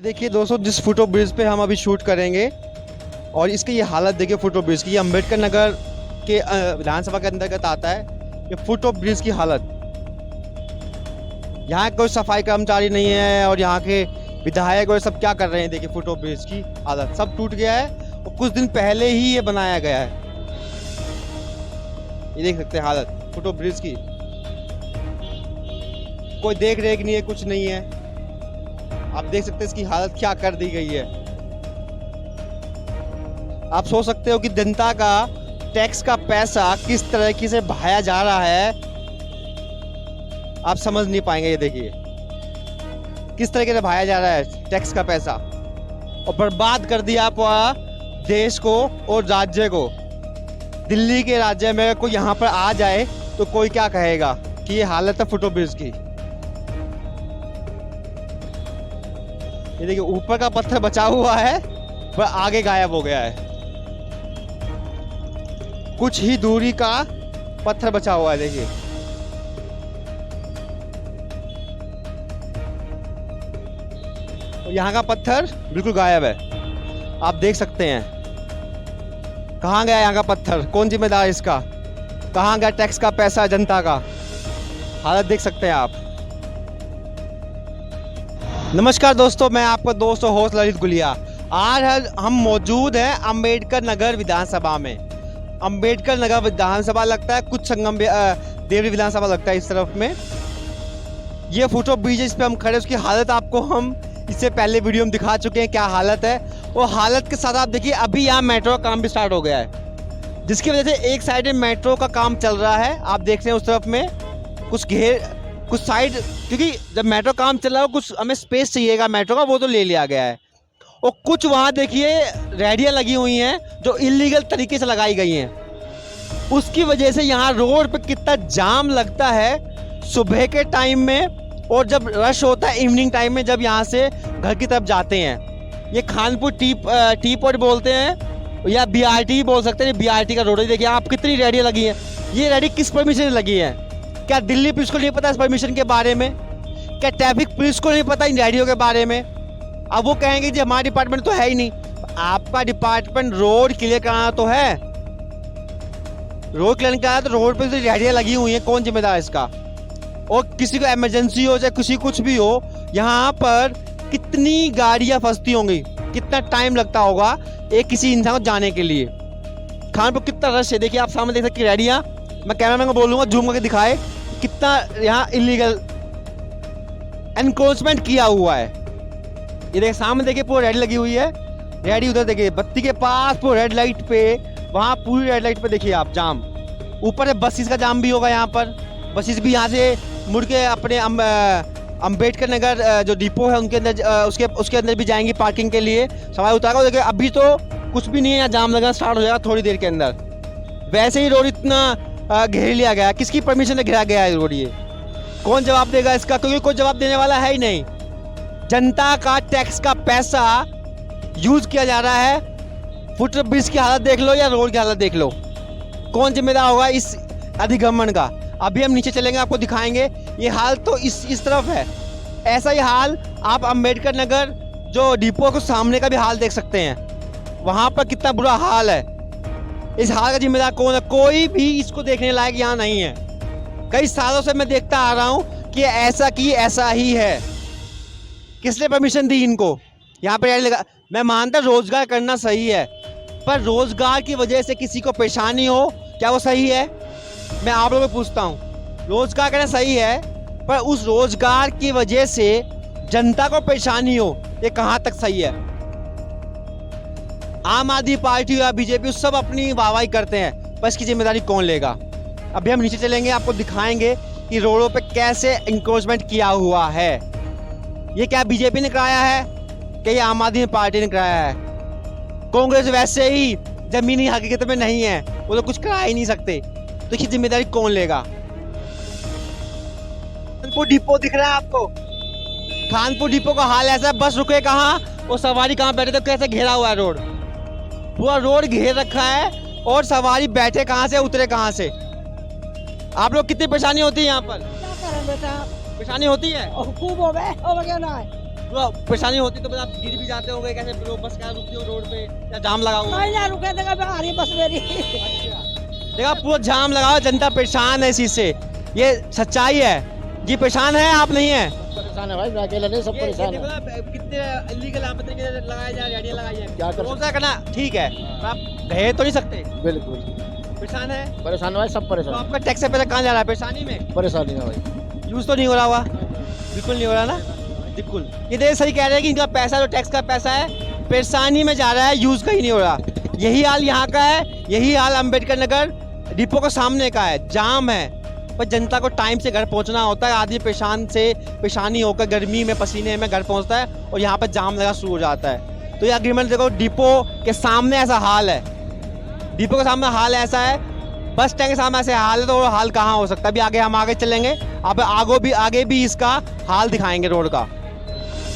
देखिए दोस्तों, जिस फुट ओवर ब्रिज पे हम अभी शूट करेंगे और इसकी ये हालत देखिए फुट ओवर ब्रिज की। ये अम्बेडकर नगर के विधानसभा के अंतर्गत आता है। ये फुट ओवर ब्रिज की हालत, यहाँ कोई सफाई कर्मचारी नहीं है और यहाँ के विधायक और सब क्या कर रहे हैं। देखिए फुट ओवर ब्रिज की हालत, सब टूट गया है और कुछ दिन पहले ही ये बनाया गया है। ये देख सकते हैं हालत फुट ओवर ब्रिज की, कोई देख रेख नहीं है, कुछ नहीं है। आप देख सकते हैं इसकी हालत क्या कर दी गई है। आप सोच सकते हो कि जनता का टैक्स का पैसा किस तरीके से बहाया जा रहा है, आप समझ नहीं पाएंगे। ये देखिए किस तरीके से बहाया जा रहा है टैक्स का पैसा, और बर्बाद कर दिया आप देश को और राज्य को। दिल्ली के राज्य में कोई यहाँ पर आ जाए तो कोई क्या कहेगा कि ये हालत है फुट ओवर ब्रिज की। ये देखिए ऊपर का पत्थर बचा हुआ है पर आगे गायब हो गया है। कुछ ही दूरी का पत्थर बचा हुआ है। देखिए यहाँ का पत्थर बिल्कुल गायब है, आप देख सकते हैं। कहाँ गया यहाँ का पत्थर, कौन जिम्मेदार इसका, कहाँ गया टैक्स का पैसा जनता का। हालत देख सकते हैं आप। नमस्कार दोस्तों, मैं आपका दोस्त और होस्ट ललित गुलिया। आज हम मौजूद हैं अम्बेडकर नगर विधानसभा में। अम्बेडकर नगर विधानसभा लगता है, कुछ संगम देवरी विधानसभा लगता है इस तरफ में। ये फुट ओवर ब्रिज इस पे हम खड़े, उसकी हालत आपको हम इससे पहले वीडियो में दिखा चुके हैं क्या हालत है। और हालत के साथ आप देखिए अभी यहाँ मेट्रो का काम भी स्टार्ट हो गया है, जिसकी वजह से एक साइड में मेट्रो का काम चल रहा है। आप देख रहे हैं उस तरफ में कुछ साइड, क्योंकि जब मेट्रो काम चल रहा है कुछ हमें स्पेस चाहिएगा मेट्रो का, वो तो ले लिया गया है। और कुछ वहाँ देखिए रेहड़ियाँ लगी हुई हैं जो इलीगल तरीके से लगाई गई हैं। उसकी वजह से यहाँ रोड पे कितना जाम लगता है सुबह के टाइम में, और जब रश होता है इवनिंग टाइम में, जब यहाँ से घर की तरफ जाते हैं। ये खानपुर टी पॉइंट बोलते हैं या BRT बोल सकते हैं। BRT का रोड है। देखिए आप कितनी रेहड़ियाँ लगी हैं। ये रेहड़ी किस परमिशन से लगी है? क्या दिल्ली पुलिस को नहीं पता इस परमिशन के बारे में? क्या ट्रैफिक पुलिस को नहीं पता इन रेहड़ियों के बारे में? अब वो कहेंगे जी हमारा डिपार्टमेंट तो है ही नहीं। आपका डिपार्टमेंट रोड क्लियर कराना तो है, रोड क्लियर कराना, तो रोड पे रेहड़ियाँ लगी हुई हैं, कौन जिम्मेदार है इसका? और किसी को इमरजेंसी हो चाहे किसी कुछ भी हो, यहाँ पर कितनी गाड़ियाँ फंसती होंगी, कितना टाइम लगता होगा एक किसी इंसान को जाने के लिए। खानपुर कितना रश है, देखिए आप सामने देख सकते हैं रेहड़ियाँ। मैं कैमरामैन को बोलूँगा जूम करके दिखाए कितना यहाँ इलीगल एनक्रोचमेंट किया हुआ है। ये देखिए सामने देखिए पूरी रेड लगी हुई है। रेडी उधर देखिए बत्ती के पास पूरी रेड लाइट पे, वहाँ पूरी रेड लाइट पे देखिए आप जाम। ऊपर से बसेस का जाम भी होगा यहाँ पर। बसेस भी यहाँ से मुड़ के अपने अम्बेडकर नगर जो डिपो है उनके अंदर उसके अंदर भी जाएंगी पार्किंग के लिए, सवाल उतारा। देखिए अभी तो कुछ भी नहीं है, यहाँ जाम लगना स्टार्ट हो जाएगा थोड़ी देर के अंदर। वैसे ही रोड इतना घेर लिया गया, किसकी परमिशन से घेरा गया है रोड? ये कौन जवाब देगा इसका? क्योंकि कोई जवाब देने वाला है ही नहीं। जनता का टैक्स का पैसा यूज किया जा रहा है। फुट ओवर ब्रिज की हालत देख लो या रोड की हालत देख लो, कौन जिम्मेदार होगा इस अधिगमन का? अभी हम नीचे चलेंगे, आपको दिखाएंगे। ये हाल तो इस तरफ है। ऐसा ही हाल आप अम्बेडकर नगर जो डिपो के सामने का भी हाल देख सकते हैं। वहाँ पर कितना बुरा हाल है। इस हाल का जिम्मेदार कौन है? कोई भी इसको देखने लायक यहाँ नहीं है। कई सालों से मैं देखता आ रहा हूँ कि ऐसा ही है। किसने परमिशन दी इनको यहाँ पर लगा? मैं मानता रोजगार करना सही है, पर रोजगार की वजह से किसी को परेशानी हो, क्या वो सही है? मैं आप लोगों को पूछता हूँ, रोजगार करना सही है, पर उस रोजगार की वजह से जनता को परेशानी हो, ये कहाँ तक सही है? आम आदमी पार्टी या बीजेपी सब अपनी वाहवाही करते हैं, पर इसकी जिम्मेदारी कौन लेगा? अभी हम नीचे चलेंगे, आपको दिखाएंगे कि रोडों पे कैसे इंक्रोचमेंट किया हुआ है। ये क्या बीजेपी ने कराया है, क्या ये आम आदमी पार्टी ने कराया है? कांग्रेस वैसे ही जमीनी हकीकत में नहीं है, वो तो कुछ करा ही नहीं सकते, तो इसकी जिम्मेदारी कौन लेगा? खानपुर डिपो दिख रहा है आपको? खानपुर डिपो का हाल ऐसा, बस रुके कहाँ और सवारी कहाँ बैठे, तो कैसे घेरा हुआ है रोड। पूरा रोड घेर रखा है और सवारी बैठे कहाँ से उतरे कहाँ से। आप लोग कितनी परेशानी होती है यहाँ पर? क्या करें बेटा, परेशानी होती है? खूब हो गए ना। तो परेशानी होती तो आप गिर भी जाते होंगे, कैसे बस क्या रुकते हो रोड पे या जाम लगा हुआ? नहीं ना रुके देगा आ रही बस मेरी। देखा पूरा जाम लगा हुआ, जनता परेशान है इस चीज से, ये सच्चाई है। जी परेशान है आप नहीं है? परेशान है भाई, मैं अकेला नहीं, सब ये परेशान देखो है। ना, कितने इलीगल यहाँ पे लगाए जा रेडियो लगाई है, क्या कर रोजा करना ठीक है, पर आप कह तो नहीं सकते। बिल्कुल परेशान है परेशान है भाई, सब तो परेशान। आपका टैक्स से पैसा कहाँ जा रहा है? परेशानी में परेशानी है भाई। यूज तो नहीं हो रहा हुआ, बिल्कुल नहीं हो रहा ना, बिल्कुल। ये देख सही कह रहे हैं कि इनका पैसा जो टैक्स का पैसा है परेशानी में जा रहा है, यूज कहीं नहीं हो रहा। यही हाल यहाँ का है, यही हाल अम्बेडकर नगर डिपो के सामने का है, जाम है, पर जनता को टाइम से घर पहुंचना होता है, आदमी परेशानी होकर गर्मी में पसीने में घर पहुंचता है और यहाँ पर जाम लगा शुरू हो जाता है। तो ये एग्रीमेंट देखो, डिपो के सामने ऐसा हाल है, डिपो के सामने हाल ऐसा है, बस स्टैंड के सामने ऐसे हाल है, तो वो हाल कहाँ हो सकता है? अभी आगे हम आगे चलेंगे, अब आगे भी इसका हाल दिखाएंगे रोड का।